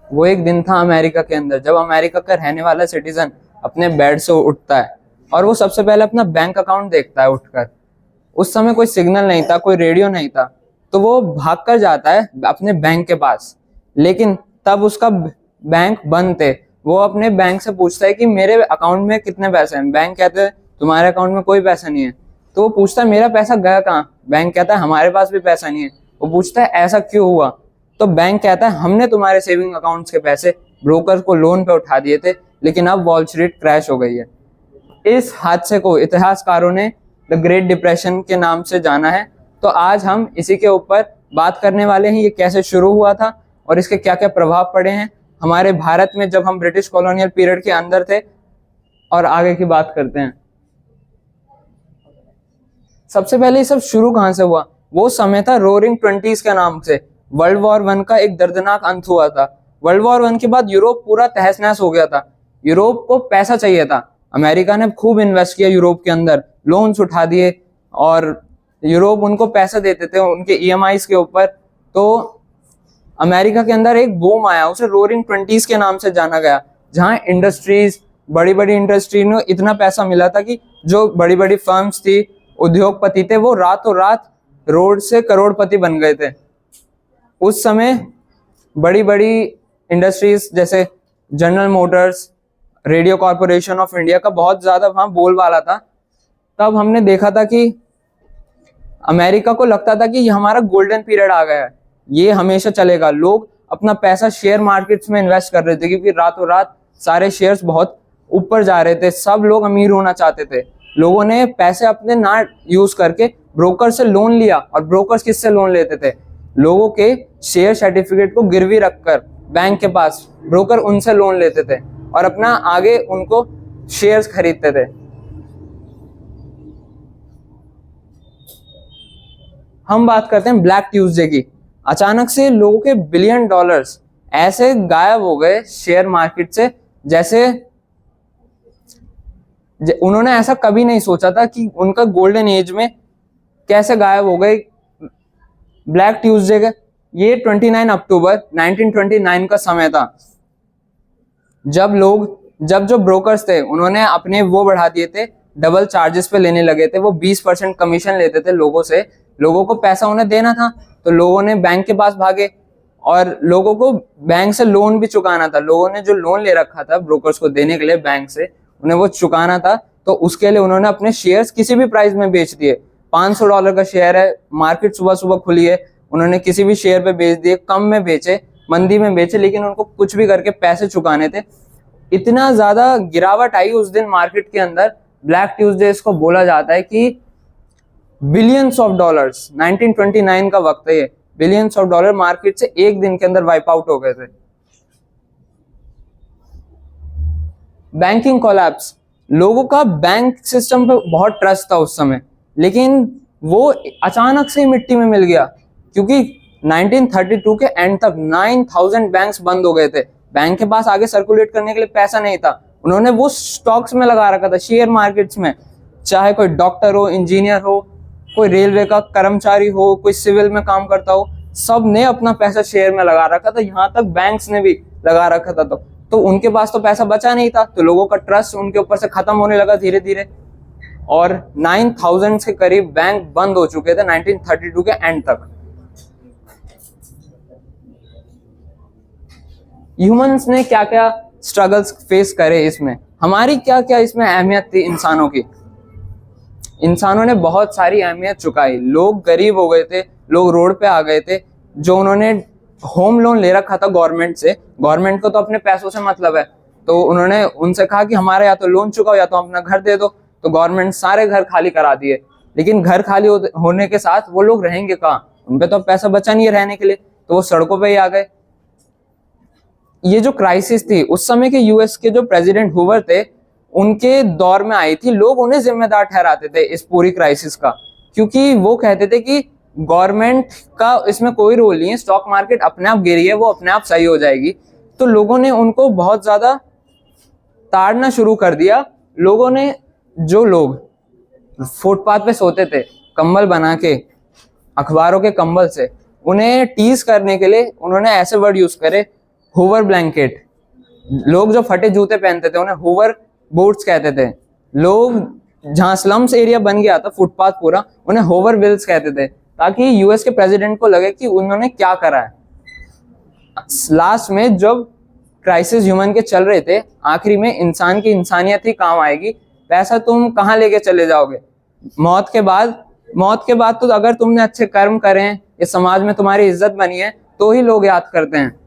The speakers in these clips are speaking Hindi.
वो एक दिन था अमेरिका के अंदर, जब अमेरिका का रहने वाला सिटीजन अपने बेड से उठता है और वो सबसे पहले अपना बैंक अकाउंट देखता है उठकर। उस समय कोई सिग्नल नहीं था, कोई रेडियो नहीं था, तो वो भागकर जाता है अपने बैंक के पास। लेकिन तब उसका बैंक बंद थे। वो अपने बैंक से पूछता है कि मेरे अकाउंट में कितने पैसे हैं। बैंक कहते हैं तुम्हारे अकाउंट में कोई पैसा नहीं है। तो वो पूछता है मेरा पैसा गया कहाँ। बैंक कहता है हमारे पास भी पैसा नहीं है। वो पूछता है ऐसा क्यों हुआ। तो बैंक कहता है हमने तुम्हारे सेविंग अकाउंट्स के पैसे ब्रोकर को लोन पे उठा दिए थे, लेकिन अब वॉल स्ट्रीट क्रैश हो गई है। इस हादसे को इतिहासकारों ने द ग्रेट डिप्रेशन के नाम से जाना है। तो आज हम इसी के ऊपर बात करने वाले हैं, ये कैसे शुरू हुआ था और इसके क्या क्या प्रभाव पड़े हैं हमारे भारत में जब हम ब्रिटिश कॉलोनियल पीरियड के अंदर थे, और आगे की बात करते हैं। सबसे पहले ये सब शुरू कहां से हुआ। वो समय था रोरिंग ट्वेंटीज के नाम से। वर्ल्ड वॉर वन का एक दर्दनाक अंत हुआ था। वर्ल्ड वॉर वन के बाद यूरोप पूरा तहस नहस हो गया था। यूरोप को पैसा चाहिए था। अमेरिका ने खूब इन्वेस्ट किया यूरोप के अंदर, लोन्स उठा दिए और यूरोप उनको पैसा देते थे उनके ईएमआईज के ऊपर। तो अमेरिका के अंदर एक बूम आया, उसे रोरिंग ट्वेंटीज के नाम से जाना गया, जहां इंडस्ट्रीज, बड़ी बड़ी इंडस्ट्री में इतना पैसा मिला था कि जो बड़ी बड़ी फर्म्स थी, उद्योगपति थे, वो रातों रात रोड से करोड़पति बन गए थे। उस समय बड़ी बड़ी इंडस्ट्रीज जैसे general Motors, radio corporation of India का बहुत ज्यादा वहां बोलबाला था। तब हमने देखा था कि अमेरिका को लगता था कि ये हमारा गोल्डन पीरियड आ गया है, ये हमेशा चलेगा। लोग अपना पैसा शेयर मार्केट्स में इन्वेस्ट कर रहे थे क्योंकि रातों रात सारे शेयर्स बहुत ऊपर जा रहे थे। सब लोग अमीर होना चाहते थे। लोगों ने पैसे अपने ना यूज करके ब्रोकर से लोन लिया। और ब्रोकर्स किससे लोन लेते थे? लोगों के शेयर सर्टिफिकेट को गिरवी रखकर बैंक के पास ब्रोकर उनसे लोन लेते थे और अपना आगे उनको शेयर्स खरीदते थे। हम बात करते हैं ब्लैक ट्यूसडे की। अचानक से लोगों के बिलियन डॉलर्स ऐसे गायब हो गए शेयर मार्केट से, जैसे उन्होंने ऐसा कभी नहीं सोचा था कि उनका गोल्डन एज में कैसे गायब हो गए। ब्लैक ट्यूसडे का ये 29 अक्टूबर 1929 का समय था, जब जो ब्रोकर्स थे उन्होंने अपने वो बढ़ा दिए थे, डबल चार्जेस पे लेने लगे थे। वो 20% कमीशन लेते थे लोगों से। लोगों को पैसा उन्हें देना था तो लोगों ने बैंक के पास भागे और लोगों को बैंक से लोन भी चुकाना था। लोगों ने जो लोन ले रखा था ब्रोकर्स को देने के लिए बैंक से, उन्हें वो चुकाना था। तो उसके लिए उन्होंने अपने शेयर्स किसी भी प्राइस में बेच दिए। $500 का शेयर है, मार्केट सुबह सुबह खुली है, उन्होंने किसी भी शेयर पे बेच दिए, कम में बेचे, मंदी में बेचे, लेकिन उनको कुछ भी करके पैसे चुकाने थे। इतना ज्यादा गिरावट आई उस दिन मार्केट के अंदर। ब्लैक ट्यूसडे इसको बोला जाता है कि बिलियंस ऑफ डॉलर्स, 1929 का वक्त है ये, बिलियंस ऑफ डॉलर मार्केट से एक दिन के अंदर वाइप आउट हो गए थे। Banking collapse. लोगों का बैंक सिस्टम पे बहुत ट्रस्ट था उस समय, लेकिन वो अचानक से मिट्टी में मिल गया क्योंकि 1932 के एंड तक 9000 बैंक्स बंद हो गए थे। बैंक के पास आगे सर्कुलेट करने के लिए पैसा नहीं था। उन्होंने वो स्टॉक्स में लगा रखा था, शेयर मार्केट्स में। चाहे कोई डॉक्टर हो, इंजीनियर हो, कोई रेलवे का कर्मचारी हो, कोई सिविल में काम करता हो, सब ने अपना पैसा शेयर में लगा रखा था। यहाँ तक बैंक्स ने भी लगा रखा था। तो उनके पास तो पैसा बचा नहीं था, तो लोगों का ट्रस्ट उनके ऊपर से खत्म होने लगा धीरे धीरे। और 9000 के करीब बैंक बंद हो चुके थे 1932 के एंड तक। ह्यूमंस ने क्या क्या स्ट्रगल्स फेस करे, इसमें हमारी क्या क्या इसमें अहमियत थी इंसानों की। इंसानों ने बहुत सारी अहमियत चुकाई। लोग गरीब हो गए थे, लोग रोड पे आ गए थे। जो उन्होंने होम लोन ले रखा था गवर्नमेंट से, गवर्नमेंट को तो अपने पैसों से मतलब है, तो उन्होंने उनसे कहा कि हमारे या तो लोन चुकाओ या तो अपना घर दे दो। तो गवर्नमेंट सारे घर खाली करा दिए। लेकिन घर खाली होने के साथ वो लोग रहेंगे कहाँ? उनपे तो पैसा बचा नहीं है रहने के लिए, तो वो सड़कों पे ही आ गए। ये जो क्राइसिस थी उस समय के यूएस के जो प्रेसिडेंट हूवर थे, उनके दौर में आई थी। लोग उन्हें जिम्मेदार ठहराते थे इस पूरी क्राइसिस का, क्योंकि वो कहते थे कि गवर्नमेंट का इसमें कोई रोल नहीं है, स्टॉक मार्केट अपने आप गिरी है, वो अपने आप सही हो जाएगी। तो लोगों ने उनको बहुत ज्यादा ताड़ना शुरू कर दिया। लोगों ने, जो लोग फुटपाथ पे सोते थे कंबल बना के, अखबारों के कंबल से, उन्हें टीज करने के लिए उन्होंने ऐसे वर्ड यूज करे, हूवर ब्लैंकेट, लोग जो फटे जूते पहनते थे उन्हें हूवर बूट्स कहते थे। लोग जहां स्लम्स एरिया बन गया था फुटपाथ पूरा, उन्हें होवर विल्स कहते थे, ताकि यूएस के प्रेसिडेंट को लगे कि उन्होंने क्या करा है। लास्ट में जब क्राइसिस ह्यूमन के चल रहे थे, आखिरी में इंसान की इंसानियत ही काम आएगी, पैसा तुम कहाँ लेके चले जाओगे? मौत के बाद तो अगर तुमने अच्छे कर्म करे हैं, इस समाज में तुम्हारी इज्जत बनी है, तो ही लोग याद करते हैं।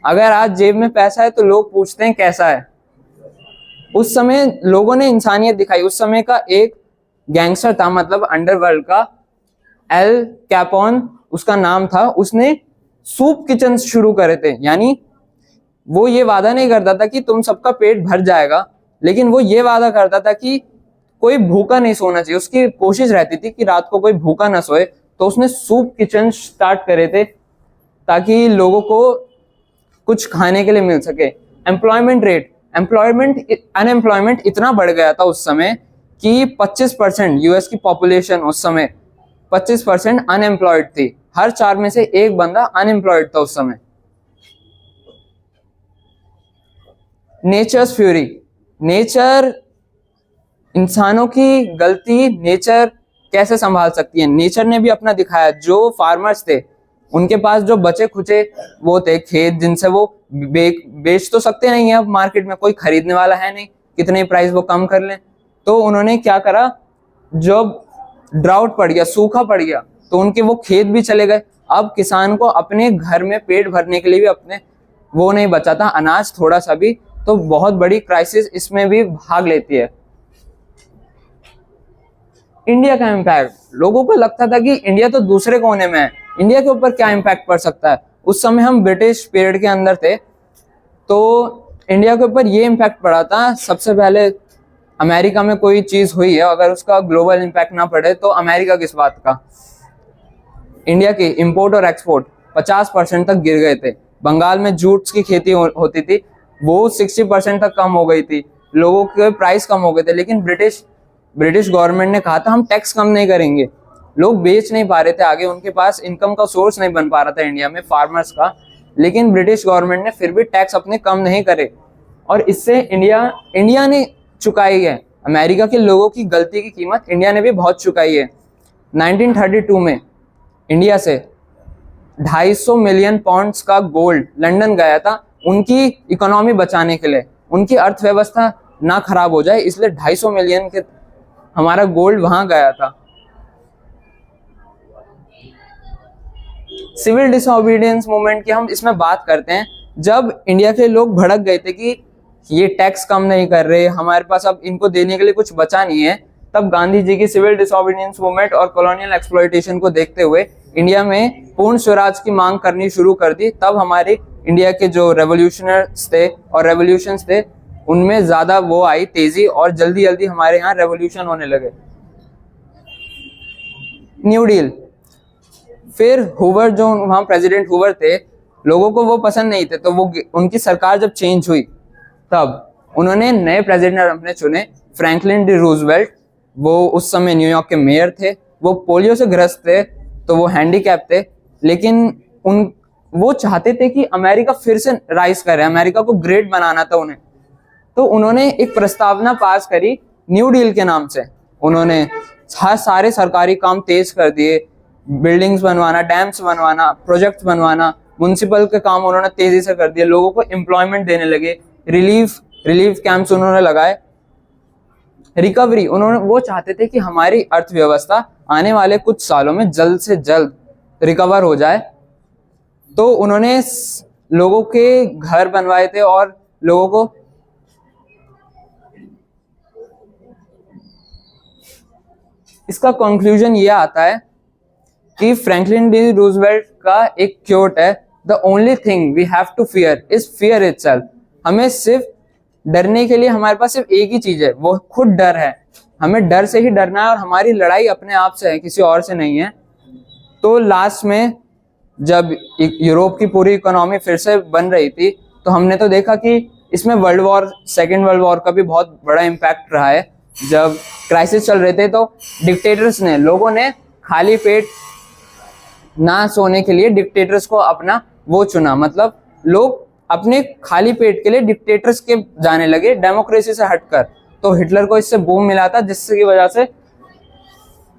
अगर आज जेब में पैसा है तो लोग पूछते हैं कैसा है। उस समय लोगों ने इंसानियत दिखाई। उस समय का एक गैंगस्टर था, मतलब अंडरवर्ल्ड का, एल कैपोन उसका नाम था। उसने सूप किचन शुरू करे थे, यानी वो ये वादा नहीं करता था कि तुम सबका पेट भर जाएगा, लेकिन वो ये वादा करता था कि कोई भूखा नहीं सोना चाहिए। उसकी कोशिश रहती थी कि रात को कोई भूखा ना सोए, तो उसने सूप किचन स्टार्ट करे थे ताकि लोगों को कुछ खाने के लिए मिल सके। अनएम्प्लॉयमेंट इतना बढ़ गया था उस समय कि 25% यूएस की पॉपुलेशन उस समय 25% अनएम्प्लॉयड थी। हर 4 में से एक बंदा अनएम्प्लॉयड था उस समय। नेचर्स फ्यूरी, नेचर इंसानों की गलती नेचर कैसे संभाल सकती है? नेचर ने भी अपना दिखाया। जो फार्मर्स थे, उनके पास जो बचे खुचे वो थे खेत, जिनसे वो बेच तो सकते नहीं है, अब मार्केट में कोई खरीदने वाला है नहीं, कितने प्राइस वो कम कर लें। तो उन्होंने क्या करा, जब ड्राउट पड़ गया, सूखा पड़ गया, तो उनके वो खेत भी चले गए। अब किसान को अपने घर में पेट भरने के लिए भी अपने वो नहीं बचा था, अनाज थोड़ा सा भी। तो बहुत बड़ी क्राइसिस इसमें भी भाग लेती है। इंडिया का इम्पैक्ट, लोगों को लगता था कि इंडिया तो दूसरे कोने में है, इंडिया के ऊपर क्या इम्पैक्ट पड़ सकता है। उस समय हम ब्रिटिश पीरियड के अंदर थे, तो इंडिया के ऊपर ये इम्पैक्ट पड़ा था। सबसे पहले अमेरिका में कोई चीज हुई है, अगर उसका ग्लोबल इम्पैक्ट ना पड़े तो अमेरिका किस बात का। इंडिया की इंपोर्ट और एक्सपोर्ट 50% तक गिर गए थे। बंगाल में जूट्स की खेती होती थी, वो 60% तक कम हो गई थी। लोगों के प्राइस कम हो गए थे, लेकिन ब्रिटिश गवर्नमेंट ने कहा था हम टैक्स कम नहीं करेंगे। लोग बेच नहीं पा रहे थे आगे, उनके पास इनकम का सोर्स नहीं बन पा रहा था इंडिया में फार्मर्स का, लेकिन ब्रिटिश गवर्नमेंट ने फिर भी टैक्स अपने कम नहीं करे, और इससे इंडिया ने चुकाई है। अमेरिका के लोगों की गलती की कीमत इंडिया ने भी बहुत चुकाई है। 1932 में इंडिया से 250 मिलियन पाउंड्स का गोल्ड लंदन गया था, उनकी इकोनॉमी बचाने के लिए, उनकी अर्थव्यवस्था ना खराब हो जाए, इसलिए 250 मिलियन के हमारा गोल्ड वहां गया था। सिविल डिसओबीडियंस मूवमेंट की हम इसमें बात करते हैं। जब इंडिया के लोग भड़क गए थे कि ये टैक्स कम नहीं कर रहे, हमारे पास अब इनको देने के लिए कुछ बचा नहीं है, तब गांधी जी की सिविल डिसओबीडियंस मूवमेंट और कॉलोनियल एक्सप्लॉयटेशन को देखते हुए इंडिया में पूर्ण स्वराज की मांग करनी शुरू कर दी। तब हमारे इंडिया के जो रेवोल्यूशनर्स थे और रेवोल्यूशंस थे, उनमें ज्यादा वो आई तेजी, और जल्दी जल्दी हमारे यहाँ रेवोल्यूशन होने लगे। न्यू डील, फिर हूवर, जो वहां प्रेसिडेंट हूवर थे, लोगों को वो पसंद नहीं थे, तो वो उनकी सरकार जब चेंज हुई तब उन्होंने नए प्रेसिडेंट अपने चुने। फ्रैंकलिन डी रूजवेल्ट, वो उस समय न्यूयॉर्क के मेयर थे। वो पोलियो से ग्रस्त थे, तो वो हैंडीकैप थे, लेकिन वो चाहते थे कि अमेरिका फिर से राइज करे, अमेरिका को ग्रेट बनाना था उन्हें। तो उन्होंने एक प्रस्तावना पास करी न्यू डील के नाम से। उन्होंने सारे सरकारी काम तेज कर दिए, बिल्डिंग्स बनवाना, डैम्स बनवाना, प्रोजेक्ट्स बनवाना, म्युनिसिपल के काम उन्होंने तेजी से कर दिए, लोगों को एम्प्लॉयमेंट देने लगे, रिलीफ कैंप्स उन्होंने लगाए, रिकवरी, उन्होंने वो चाहते थे कि हमारी अर्थव्यवस्था आने वाले कुछ सालों में जल्द से जल्द रिकवर हो जाए। तो उन्होंने लोगों के घर बनवाए थे और लोगों को इसका कंक्लूजन ये आता है कि फ्रैंकलिन डी रूजवेल्ट का एक क्योट है, the only thing we have to fear is fear itself. हमें सिर्फ डरने के लिए हमारे पास सिर्फ एक ही चीज है, वो खुद डर है। हमें डर से ही डरना है, और हमारी लड़ाई अपने आप से है, किसी और से नहीं है। तो लास्ट में जब यूरोप की पूरी इकोनॉमी फिर से बन रही थी, तो हमने तो देखा कि इसमें सेकेंड वर्ल्ड वॉर का भी बहुत बड़ा इम्पैक्ट रहा है। जब क्राइसिस चल रहे थे, तो डिक्टेटर्स ने, लोगों ने खाली पेट ना सोने के लिए डिक्टेटर्स को अपना वो चुना, मतलब लोग अपने खाली पेट के लिए डिक्टेटर्स के जाने लगे, डेमोक्रेसी से हटकर। तो हिटलर को इससे बूम मिला था, जिसकी वजह से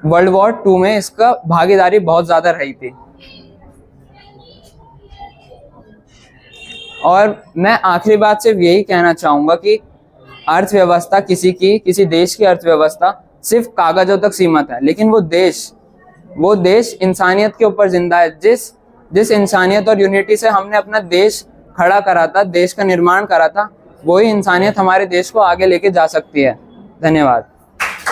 वर्ल्ड वॉर 2 में इसका भागीदारी बहुत ज्यादा रही थी। और मैं आखिरी बात सिर्फ यही कहना चाहूंगा कि अर्थव्यवस्था किसी देश की अर्थव्यवस्था सिर्फ कागजों तक सीमित है, लेकिन वो देश इंसानियत के ऊपर जिंदा है। जिस इंसानियत और यूनिटी से हमने अपना देश खड़ा करा था, देश का निर्माण करा था, वही इंसानियत हमारे देश को आगे लेके जा सकती है। धन्यवाद।